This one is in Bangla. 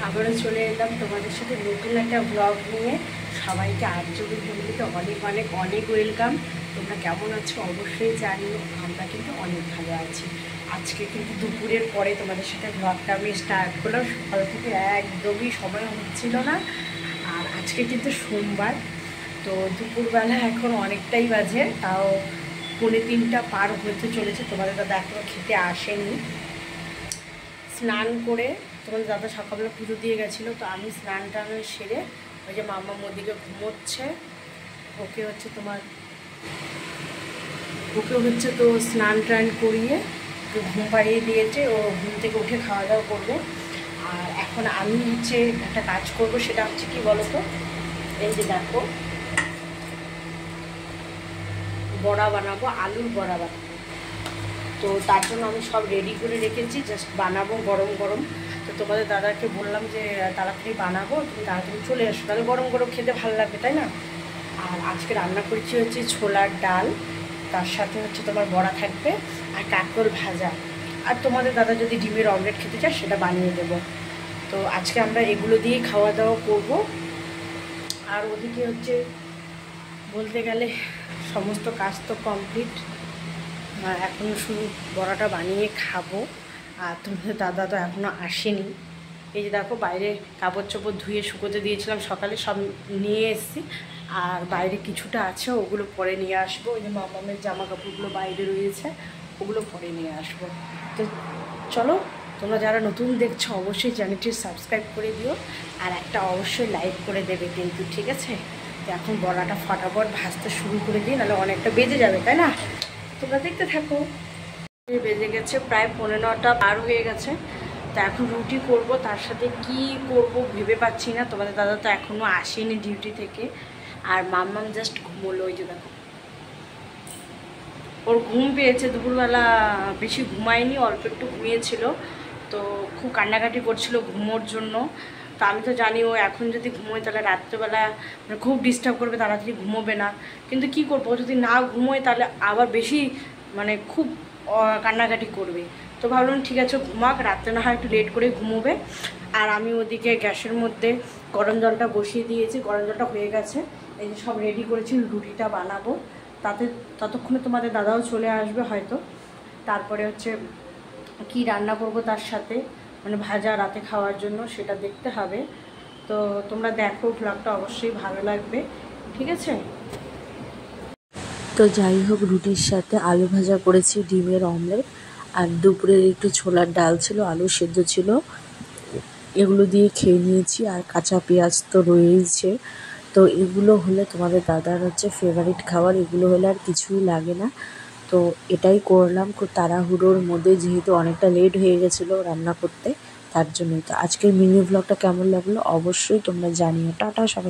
আবারও চলে এলাম তোমাদের সাথে নতুন একটা ব্লগ নিয়ে। সবাইকে আর্যবী ফ্যামিলিতে অনেক অনেক অনেক ওয়েলকাম। তোমরা কেমন আছো অবশ্যই জানিও। আমরা কিন্তু অনেক ভালো আছি। আজকে কিন্তু দুপুরের পরে তোমাদের সাথে ব্লগটা আমি স্টার্ট করলাম। সকাল থেকে একদমই সময় হচ্ছিল না। আর আজকে কিন্তু সোমবার, তো দুপুরবেলা এখন অনেকটাই বাজে, তাও 2:45 পার হতে চলেছে। তোমাদের দাদা এখনও খেতে আসেনি। স্নান করে তোমাদের দাদা সকালবেলা পুজো দিয়ে গেছিলো, তো আমি স্নান টান সেরে ওই যে মামা মোদিকে ঘুমোচ্ছে, ওকে হচ্ছে তো স্নান টান করিয়ে ঘুম পাড়িয়ে দিয়েছে। ও ঘুম থেকে উঠে খাওয়া দাওয়া করবে। আর এখন আমি হচ্ছে একটা কাজ করব, সেটা হচ্ছে কি বলো তো, এই যে দেখো বড়া বানাবো, আলুর বড়া বানাবো। তো তার জন্য আমি সব রেডি করে রেখেছি, জাস্ট বানাবো গরম গরম। তো তোমাদের দাদাকে বললাম যে তাড়াতাড়ি বানাবো, তুমি তাড়াতাড়ি চলে আসো, তাহলে গরম গরম খেতে ভালো লাগবে, তাই না? আর আজকে রান্না করছি হচ্ছে ছোলার ডাল, তার সাথে হচ্ছে তোমার বড়া থাকবে আর কাঁকরোল ভাজা। আর তোমাদের দাদা যদি ডিমের অমলেট খেতে চায় সেটা বানিয়ে দেবো। তো আজকে আমরা এগুলো দিয়েই খাওয়া দাওয়া করব। আর ওদিকে হচ্ছে বলতে গেলে সমস্ত কাজ তো কমপ্লিট, এখন শুধু বড়াটা বানিয়ে খাবো। আর তোমাদের দাদা তো এখনও আসেনি। এই যে দেখো বাইরে কাপড় চোপড় ধুয়ে শুকোতে দিয়েছিলাম সকালে, সব নিয়ে এসেছি। আর বাইরে কিছুটা আছে, ওগুলো পরে নিয়ে আসবো। ওই যে মামামের জামা কাপড়গুলো বাইরে রয়েছে, ওগুলো পরে নিয়ে আসবো। তো চলো, তোমরা যারা নতুন দেখছো অবশ্যই চ্যানেলটি সাবস্ক্রাইব করে দিও, আর একটা অবশ্যই লাইক করে দেবে কিন্তু, ঠিক আছে? তো এখন বড়াটা ফটাফট ভাজতে শুরু করে দিই, নাহলে অনেকটা বেজে যাবে, তাই না? তোমরা দেখতে থাকো। বেজে গেছে প্রায় 9:15 পার হয়ে গেছে। তো এখন রুটি করব, তার সাথে কি করব ভেবে পাচ্ছি না। তোমাদের দাদা তো এখনও আসেনি ডিউটি থেকে। আর মাম্মাম জাস্ট ঘুমোলো, ওই যে দেখো ওর ঘুম পেয়েছে। দুপুরবেলা বেশি ঘুমায়নি, অল্প একটু ঘুমিয়েছিল, তো খুব কান্নাকাটি করছিল ঘুমোর জন্য। তো আমি তো জানি ও এখন যদি ঘুমোয় তাহলে রাত্রেবেলা মানে খুব ডিস্টার্ব করবে, তাড়াতাড়ি ঘুমোবে না। কিন্তু কি করবো, যদি না ঘুমোয় তাহলে আবার বেশি মানে খুব কান্নাকাটি করবে। তো ভাবলাম ঠিক আছে ঘুমাক, রাত্রে না হয় একটু লেট করে ঘুমোবে। আর আমি ওদিকে গ্যাসের মধ্যে গরম জলটা বসিয়ে দিয়েছি, গরম জলটা হয়ে গেছে। এই যে সব রেডি করেছি, রুটিটা বানাবো। ততক্ষণে তোমাদের দাদাও চলে আসবে হয়তো। তারপরে হচ্ছে কি রান্না করব তার সাথে, মানে ভাজা রাতে খাওয়ার জন্য, সেটা দেখতে হবে। তো তোমরা দেখো, ব্লগটা অবশ্যই ভালো লাগবে, ঠিক আছে? তো যাই হোক, রুটির সাথে আলু ভাজা করেছি, ডিমের অমলেট, আর দুপুরের একটু ছোলার ডাল ছিল, আলু সেদ্ধ ছিল, এগুলো দিয়ে খেয়ে নিয়েছি। আর কাঁচা পেঁয়াজ তো রয়েইছে। তো এগুলো হলে তোমাদের দাদার হচ্ছে ফেভারিট খাবার, এগুলো হলে আর কিছুই লাগে না। তো এটাই করলাম খুব তাড়াহুড়োর মধ্যে, যেহেতু অনেকটা লেট হয়ে গেছিলো রান্না করতে, তার জন্যই। তো আজকের মিনি ব্লগটা কেমন লাগলো অবশ্যই তোমরা জানিও। টাটা সবাই।